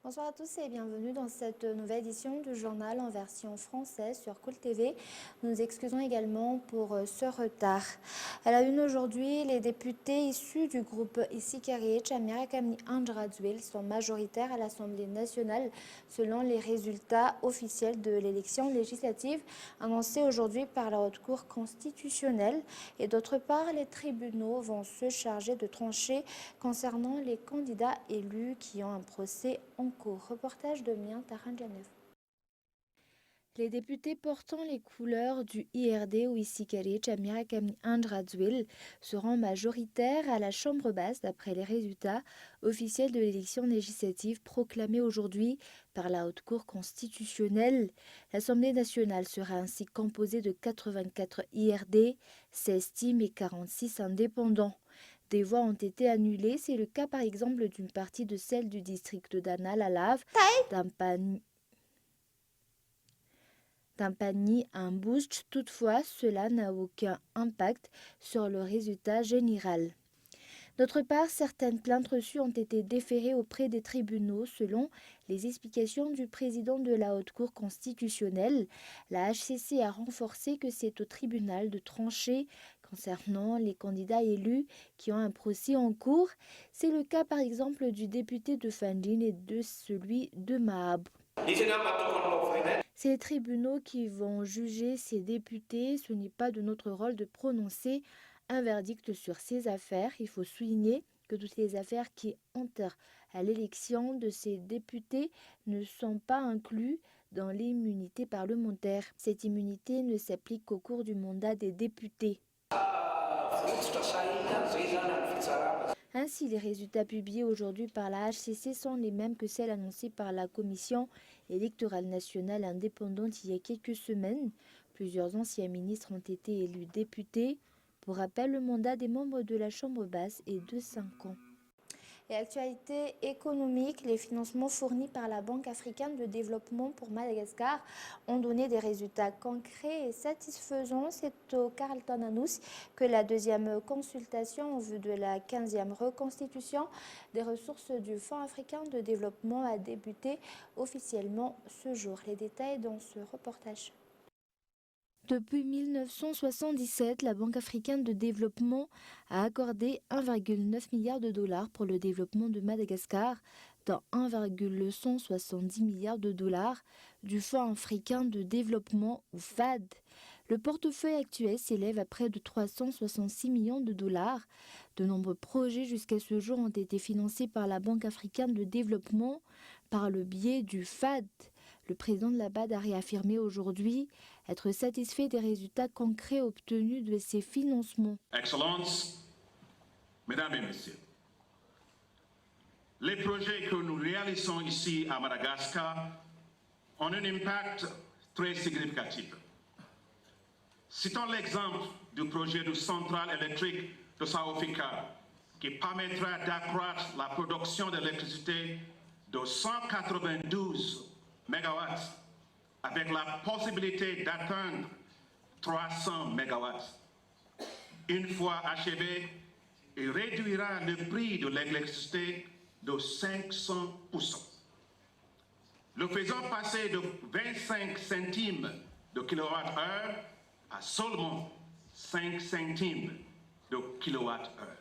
Bonsoir à tous et bienvenue dans cette nouvelle édition du journal en version française sur Cool TV. Nous nous excusons également pour ce retard. À la une aujourd'hui, les députés issus du groupe Isikari Chamirakami Andradzwil sont majoritaires à l'Assemblée nationale selon les résultats officiels de l'élection législative annoncée aujourd'hui par la Haute Cour constitutionnelle. Et d'autre part, les tribunaux vont se charger de trancher concernant les candidats élus qui ont un procès en cours. Reportage de Mien Taranjanev. Les députés portant les couleurs du IRD ou Isikari Chamirakami Andradzwil seront majoritaires à la Chambre basse d'après les résultats officiels de l'élection législative proclamée aujourd'hui par la Haute Cour constitutionnelle. L'Assemblée nationale sera ainsi composée de 84 IRD, 16 teams et 46 indépendants. Des voix ont été annulées, c'est le cas par exemple d'une partie de celle du district d'Anna-Lalav, d'Ampani à Mbouch. Toutefois, cela n'a aucun impact sur le résultat général. D'autre part, certaines plaintes reçues ont été déférées auprès des tribunaux selon les explications du président de la Haute Cour constitutionnelle. La HCC a renforcé que c'est au tribunal de trancher concernant les candidats élus qui ont un procès en cours. C'est le cas par exemple du député de Fandine et de celui de Mahab. C'est les tribunaux qui vont juger ces députés. Ce n'est pas de notre rôle de prononcer un verdict sur ces affaires. Il faut souligner que toutes les affaires qui entrent à l'élection de ces députés ne sont pas incluses dans l'immunité parlementaire. Cette immunité ne s'applique qu'au cours du mandat des députés. Ainsi, les résultats publiés aujourd'hui par la HCC sont les mêmes que celles annoncées par la Commission électorale nationale indépendante il y a quelques semaines. Plusieurs anciens ministres ont été élus députés. Pour rappel, le mandat des membres de la Chambre basse est de 5 ans. Et actualité économique, les financements fournis par la Banque africaine de développement pour Madagascar ont donné des résultats concrets et satisfaisants. C'est au Carlton Annous que la deuxième consultation en vue de la 15e reconstitution des ressources du Fonds africain de développement a débuté officiellement ce jour. Les détails dans ce reportage. Depuis 1977, la Banque africaine de développement a accordé 1,9 milliard de dollars pour le développement de Madagascar, dont 1,170 milliards de dollars du Fonds africain de développement ou FAD. Le portefeuille actuel s'élève à près de 366 millions de dollars. De nombreux projets jusqu'à ce jour ont été financés par la Banque africaine de développement par le biais du FAD. Le président de la BAD a réaffirmé aujourd'hui être satisfait des résultats concrets obtenus de ces financements. Excellences, Mesdames et Messieurs, les projets que nous réalisons ici à Madagascar ont un impact très significatif. Citons l'exemple du projet de centrale électrique de Saofika qui permettra d'accroître la production d'électricité de 192 MW avec la possibilité d'atteindre 300 MW. Une fois achevé, il réduira le prix de l'électricité de 500%. Le faisant passer de 25 centimes de kilowattheure à seulement 5 centimes de kilowattheure.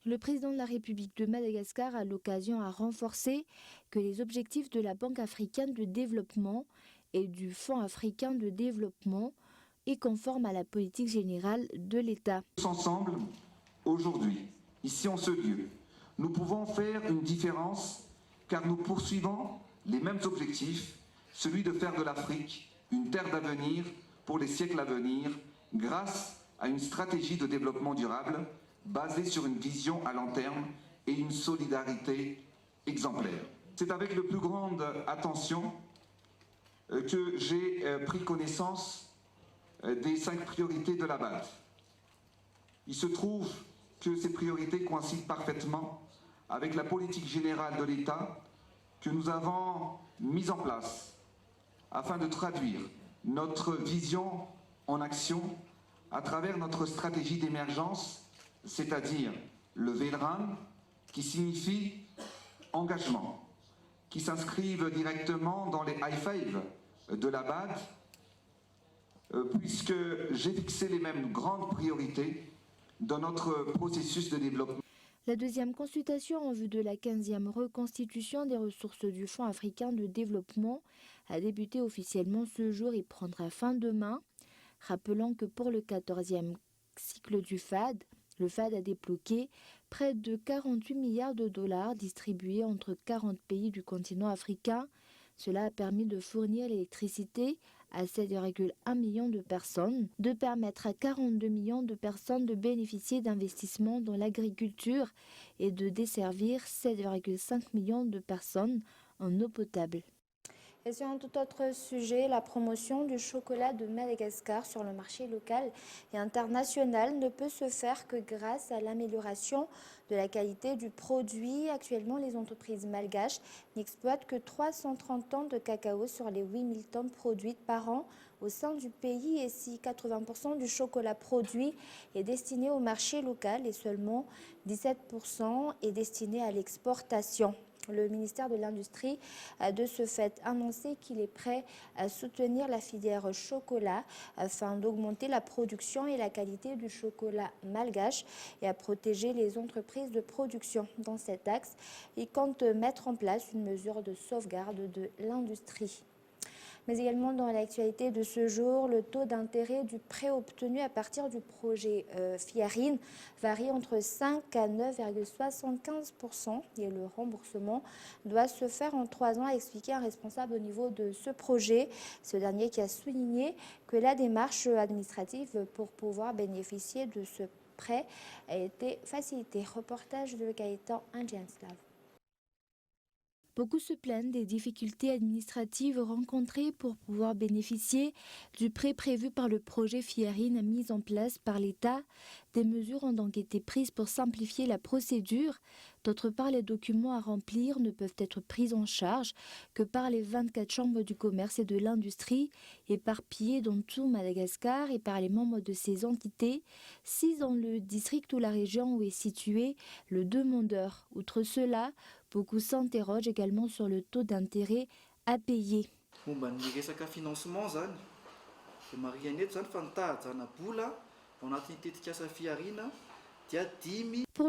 Le président de la République de Madagascar a l'occasion à renforcer que les objectifs de la Banque africaine de développement et du Fonds africain de développement est conforme à la politique générale de l'État. Tous ensemble, aujourd'hui, ici en ce lieu, nous pouvons faire une différence car nous poursuivons les mêmes objectifs, celui de faire de l'Afrique une terre d'avenir pour les siècles à venir grâce à une stratégie de développement durable basée sur une vision à long terme et une solidarité exemplaire. C'est avec la plus grande attention que j'ai pris connaissance des 5 priorités de la BAD. Il se trouve que ces priorités coïncident parfaitement avec la politique générale de l'État que nous avons mise en place afin de traduire notre vision en action à travers notre stratégie d'émergence, c'est-à-dire le VELRAN, qui signifie engagement, qui s'inscrivent directement dans les high five de la BAD, puisque j'ai fixé les mêmes grandes priorités dans notre processus de développement. La deuxième consultation en vue de la 15e reconstitution des ressources du Fonds africain de développement a débuté officiellement ce jour et prendra fin demain. Rappelant que pour le 14e cycle du FAD, le FAD a débloqué près de 48 milliards de dollars distribués entre 40 pays du continent africain. Cela a permis de fournir l'électricité à 7,1 millions de personnes, de permettre à 42 millions de personnes de bénéficier d'investissements dans l'agriculture et de desservir 7,5 millions de personnes en eau potable. Et sur un tout autre sujet, la promotion du chocolat de Madagascar sur le marché local et international ne peut se faire que grâce à l'amélioration de la qualité du produit. Actuellement, les entreprises malgaches n'exploitent que 330 tonnes de cacao sur les 8000 tonnes produites par an au sein du pays. Et si 80% du chocolat produit est destiné au marché local et seulement 17% est destiné à l'exportation. Le ministère de l'Industrie a de ce fait annoncé qu'il est prêt à soutenir la filière chocolat afin d'augmenter la production et la qualité du chocolat malgache et à protéger les entreprises de production. Dans cet axe, il compte mettre en place une mesure de sauvegarde de l'industrie. Mais également dans l'actualité de ce jour, le taux d'intérêt du prêt obtenu à partir du projet FIARIN varie entre 5 à 9,75% et le remboursement doit se faire en 3 ans, a expliqué un responsable au niveau de ce projet. Ce dernier qui a souligné que la démarche administrative pour pouvoir bénéficier de ce prêt a été facilitée. Reportage de Gaëtan Indjianslav. Beaucoup se plaignent des difficultés administratives rencontrées pour pouvoir bénéficier du prêt prévu par le projet FIARIN mis en place par l'État. Des mesures ont donc été prises pour simplifier la procédure. D'autre part, les documents à remplir ne peuvent être pris en charge que par les 24 chambres du commerce et de l'industrie, éparpillées dans tout Madagascar et par les membres de ces entités, 6 dans le district ou la région où est situé le demandeur. Outre cela, beaucoup s'interrogent également sur le taux d'intérêt à payer. Pour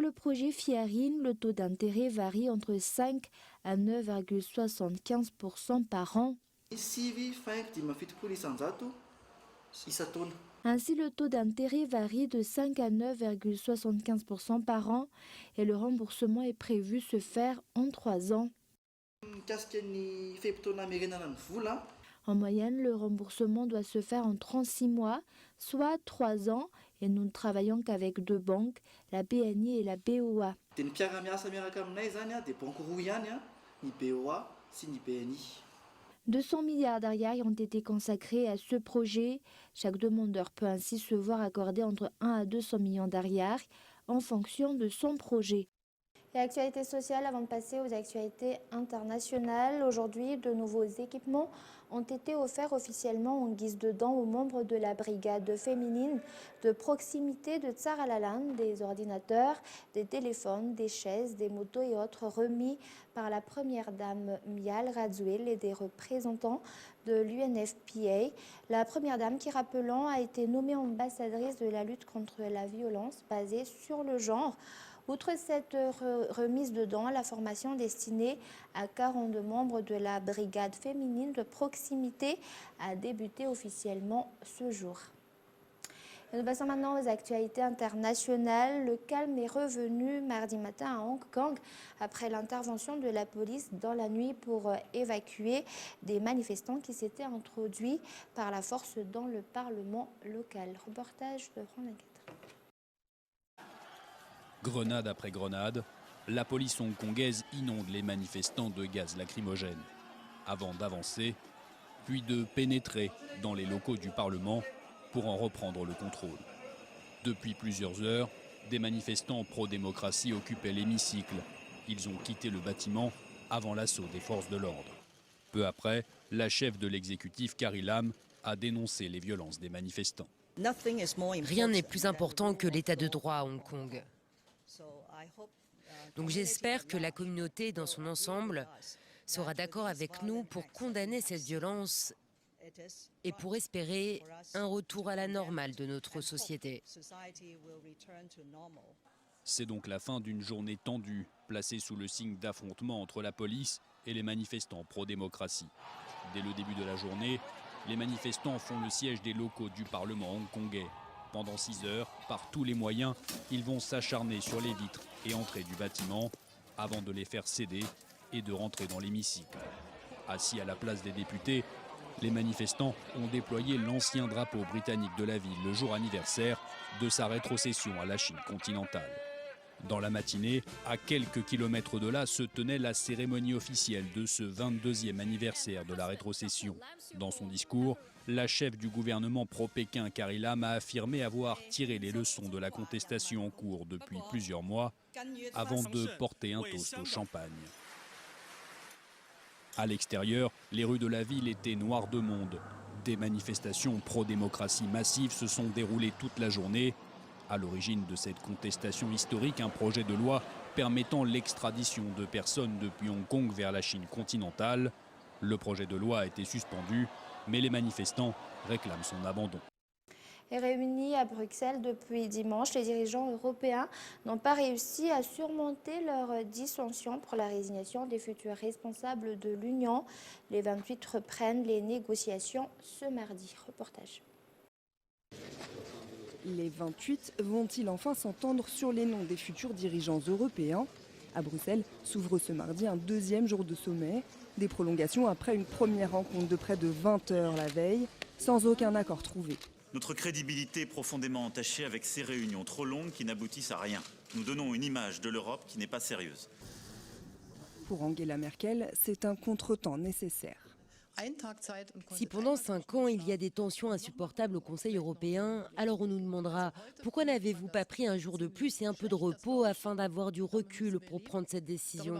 le projet FIARIN, le taux d'intérêt varie entre 5 à 9,75% par an. Ainsi, le taux d'intérêt varie de 5 à 9,75% par an et le remboursement est prévu se faire en 3 ans. En moyenne, le remboursement doit se faire en 36 mois, soit 3 ans, et nous ne travaillons qu'avec 2 banques, la BNI et la BOA. 200 milliards d'ariary ont été consacrés à ce projet. Chaque demandeur peut ainsi se voir accorder entre 1 à 200 millions d'ariary en fonction de son projet. Et actualité sociale avant de passer aux actualités internationales. Aujourd'hui, de nouveaux équipements ont été offerts officiellement en guise de dons aux membres de la brigade féminine de proximité de Tsar Alalan, des ordinateurs, des téléphones, des chaises, des motos et autres remis par la première dame Mial Radziwill et des représentants de l'UNFPA. La première dame qui, rappelant, a été nommée ambassadrice de la lutte contre la violence basée sur le genre. Outre cette remise de dons, la formation destinée à 42 membres de la brigade féminine de proximité a débuté officiellement ce jour. Et nous passons maintenant aux actualités internationales. Le calme est revenu mardi matin à Hong Kong après l'intervention de la police dans la nuit pour évacuer des manifestants qui s'étaient introduits par la force dans le Parlement local. Reportage de Roland. Grenade après grenade, la police hongkongaise inonde les manifestants de gaz lacrymogène, avant d'avancer, puis de pénétrer dans les locaux du Parlement pour en reprendre le contrôle. Depuis plusieurs heures, des manifestants pro-démocratie occupaient l'hémicycle. Ils ont quitté le bâtiment avant l'assaut des forces de l'ordre. Peu après, la chef de l'exécutif, Carrie Lam, a dénoncé les violences des manifestants. Rien n'est plus important que l'état de droit à Hong Kong. Donc j'espère que la communauté dans son ensemble sera d'accord avec nous pour condamner cette violence et pour espérer un retour à la normale de notre société. C'est donc la fin d'une journée tendue, placée sous le signe d'affrontements entre la police et les manifestants pro-démocratie. Dès le début de la journée, les manifestants font le siège des locaux du Parlement hongkongais. Pendant 6 heures, par tous les moyens, ils vont s'acharner sur les vitres et entrées du bâtiment avant de les faire céder et de rentrer dans l'hémicycle. Assis à la place des députés, les manifestants ont déployé l'ancien drapeau britannique de la ville le jour anniversaire de sa rétrocession à la Chine continentale. Dans la matinée, à quelques kilomètres de là, se tenait la cérémonie officielle de ce 22e anniversaire de la rétrocession. Dans son discours, la chef du gouvernement pro-Pékin, Carrie Lam, a affirmé avoir tiré les leçons de la contestation en cours depuis plusieurs mois avant de porter un toast au champagne. À l'extérieur, les rues de la ville étaient noires de monde. Des manifestations pro-démocratie massives se sont déroulées toute la journée. À l'origine de cette contestation historique, un projet de loi permettant l'extradition de personnes depuis Hong Kong vers la Chine continentale. Le projet de loi a été suspendu, mais les manifestants réclament son abandon. Et réunis à Bruxelles depuis dimanche, les dirigeants européens n'ont pas réussi à surmonter leur dissension pour la résignation des futurs responsables de l'Union. Les 28 reprennent les négociations ce mardi. Reportage. Les 28 vont-ils enfin s'entendre sur les noms des futurs dirigeants européens? À Bruxelles s'ouvre ce mardi un deuxième jour de sommet. Des prolongations après une première rencontre de près de 20 heures la veille, sans aucun accord trouvé. Notre crédibilité est profondément entachée avec ces réunions trop longues qui n'aboutissent à rien. Nous donnons une image de l'Europe qui n'est pas sérieuse. Pour Angela Merkel, c'est un contretemps nécessaire. Si pendant 5 ans, il y a des tensions insupportables au Conseil européen, alors on nous demandera pourquoi n'avez-vous pas pris un jour de plus et un peu de repos afin d'avoir du recul pour prendre cette décision.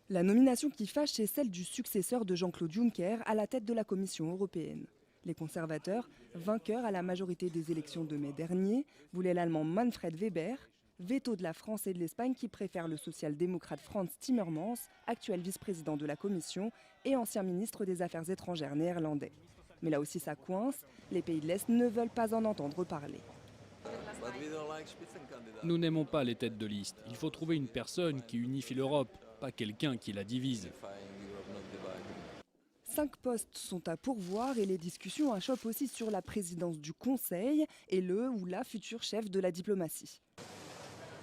La nomination qui fâche, c'est celle du successeur de Jean-Claude Juncker à la tête de la Commission européenne. Les conservateurs, vainqueurs à la majorité des élections de mai dernier, voulaient l'allemand Manfred Weber, veto de la France et de l'Espagne qui préfèrent le social-démocrate Frans Timmermans, actuel vice-président de la Commission et ancien ministre des Affaires étrangères néerlandais. Mais là aussi ça coince, les pays de l'Est ne veulent pas en entendre parler. Nous n'aimons pas les têtes de liste. Il faut trouver une personne qui unifie l'Europe, pas quelqu'un qui la divise. 5 postes sont à pourvoir et les discussions achoppent aussi sur la présidence du Conseil et le ou la future chef de la diplomatie.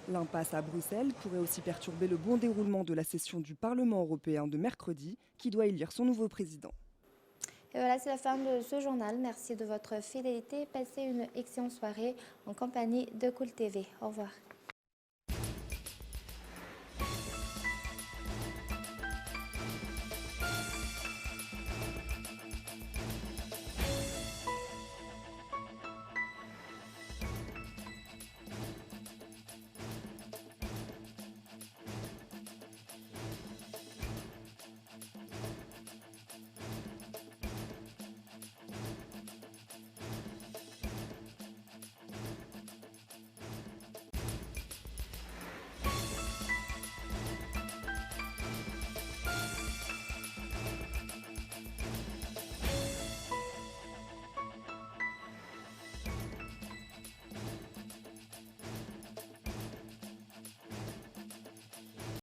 L'impasse à Bruxelles pourrait aussi perturber le bon déroulement de la session du Parlement européen de mercredi, qui doit élire son nouveau président. Et voilà, c'est la fin de ce journal. Merci de votre fidélité. Passez une excellente soirée en compagnie de Cool TV. Au revoir.